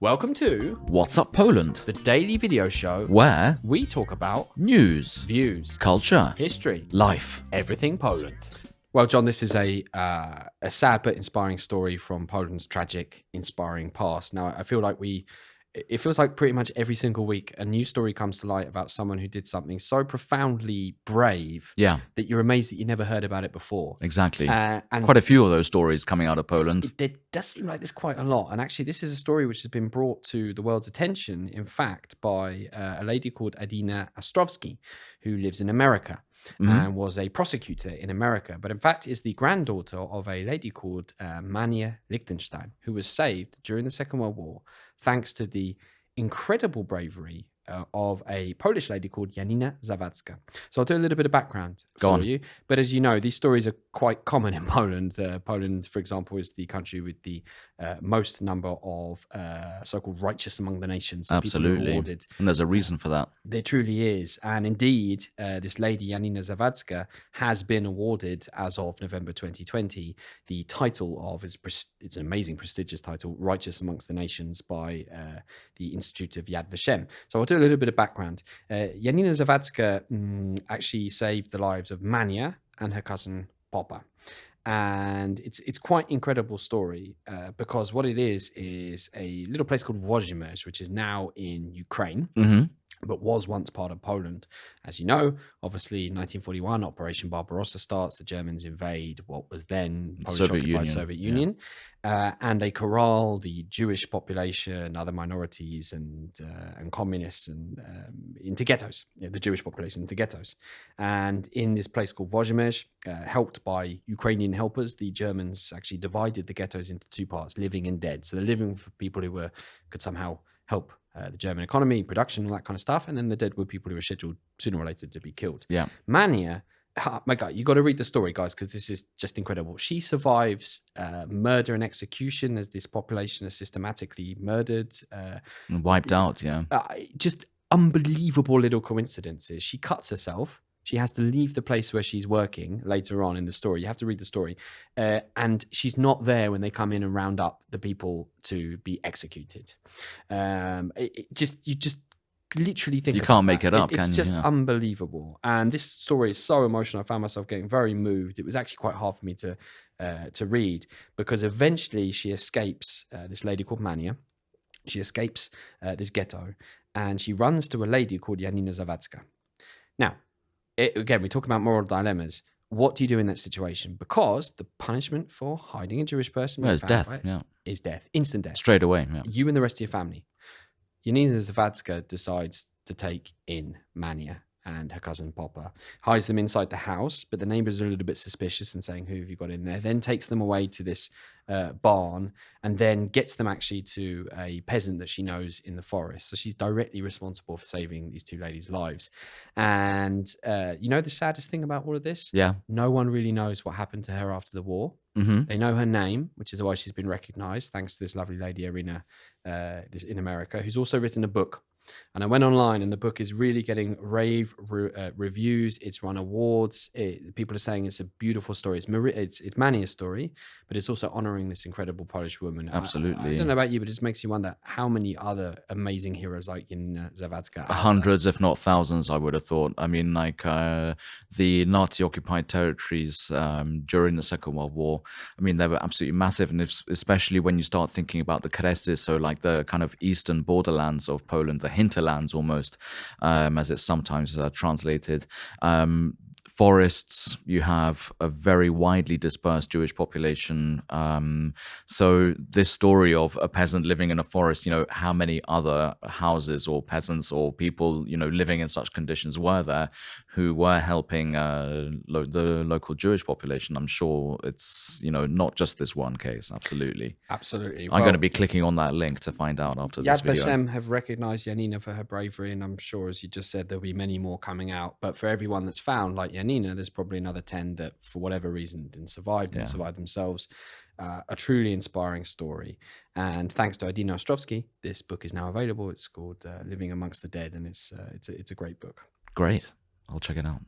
Welcome to What's Up Poland? the daily video show Where we talk about news, views, culture, history, life. everything Poland. Well, John, this is a sad but inspiring story from Poland's tragic, inspiring past. Now, I feel like it feels like pretty much every single week a new story comes to light about someone who did something so profoundly brave Yeah, that you're amazed that you never heard about it before. exactly. And Quite a few of those stories coming out of Poland. there does seem like there's quite a lot. And actually, this is a story which has been brought to the world's attention, in fact, by a lady called Adina Ostrovsky, who lives in America and was a prosecutor in America. But in fact, is the granddaughter of a lady called Mania Lichtenstein, who was saved during the Second World War thanks to the incredible bravery of a Polish lady called Janina Zawadzka. So I'll do a little bit of background for you. But as you know, these stories are quite common in Poland. Poland, for example, is the country with the most number of so-called righteous among the nations. Absolutely. Awarded. And there's a reason for that. There truly is. And indeed, this lady, Janina Zawadzka, has been awarded, as of November 2020, the title of, it's an amazing, prestigious title, Righteous Amongst the Nations by the Institute of Yad Vashem. So I'll do a little bit of background. Janina Zawadzka actually saved the lives of Mania and her cousin Popa. And it's quite incredible story because what it is a little place called Włodzimierz, which is now in Ukraine, but was once part of Poland. As you know, obviously in 1941, Operation Barbarossa starts. The Germans invade what was then Polish-occupied Soviet Union. And they corral the Jewish population, other minorities, and communists, and into ghettos. The Jewish population into ghettos. And in this place called Włodzimierz, helped by Ukrainian helpers, the Germans actually divided the ghettos into two parts: living and dead. So the living for people who could somehow help the German economy, production, all that kind of stuff, and then the dead were people who were scheduled sooner or later to be killed. Yeah, Mania. Oh my God, you got to read the story, guys, because this is just incredible. She survives murder and execution as this population is systematically murdered. and wiped out, yeah. Just unbelievable little coincidences. She cuts herself. She has to leave the place where she's working later on in the story. You have to read the story. And she's not there when they come in and round up the people to be executed. You just literally think you can't make it up, it's can you? just Yeah. unbelievable. And this story is so emotional. I found myself getting very moved. It was actually quite hard for me to read because eventually she escapes this lady called Mania. She escapes this ghetto and she runs to a lady called Janina Zawadzka. Now, again, we talk about moral dilemmas. What do you do in that situation? Because the punishment for hiding a Jewish person Well, it's death, is death, instant death. Straight away, yeah. You and the rest of your family. Janina Zawadzka decides to take in Mania and her cousin Popa, hides them inside the house, but the neighbors are a little bit suspicious and saying, who have you got in there? Then takes them away to this barn and then gets them actually to a peasant that she knows in the forest. So she's directly responsible for saving these two ladies' lives. And you know the saddest thing about all of this? Yeah. No one really knows what happened to her after the war. They know her name, which is why she's been recognized, thanks to this lovely lady, Irina, in America, who's also written a book. And I went online and the book is really getting rave reviews. It's won awards. People are saying it's a beautiful story. It's Mania's story, but it's also honoring this incredible Polish woman. Absolutely. I don't know about you, but it just makes you wonder how many other amazing heroes like in Zawadzka. Hundreds, if not thousands, I would have thought. I mean, like the Nazi-occupied territories during the Second World War, I mean, they were absolutely massive. And especially when you start thinking about the Kresy, so like the kind of eastern borderlands of Poland, the hinterlands almost, as it's sometimes translated. Forests, you have a very widely dispersed Jewish population. So this story of a peasant living in a forest, you know, how many other houses or peasants or people, you know, living in such conditions were there who were helping the local Jewish population? I'm sure it's, you know, not just this one case. Absolutely. Absolutely. I'm going to be clicking on that link to find out after this video. Yad Vashem have recognized Janina for her bravery, and I'm sure, as you just said, there'll be many more coming out. But for everyone that's found, like Janina, there's probably another 10 that, for whatever reason, didn't survive themselves. A truly inspiring story. And thanks to Adina Ostrovsky, this book is now available. It's called Living Amongst the Dead, and it's a great book. Great. I'll check it out.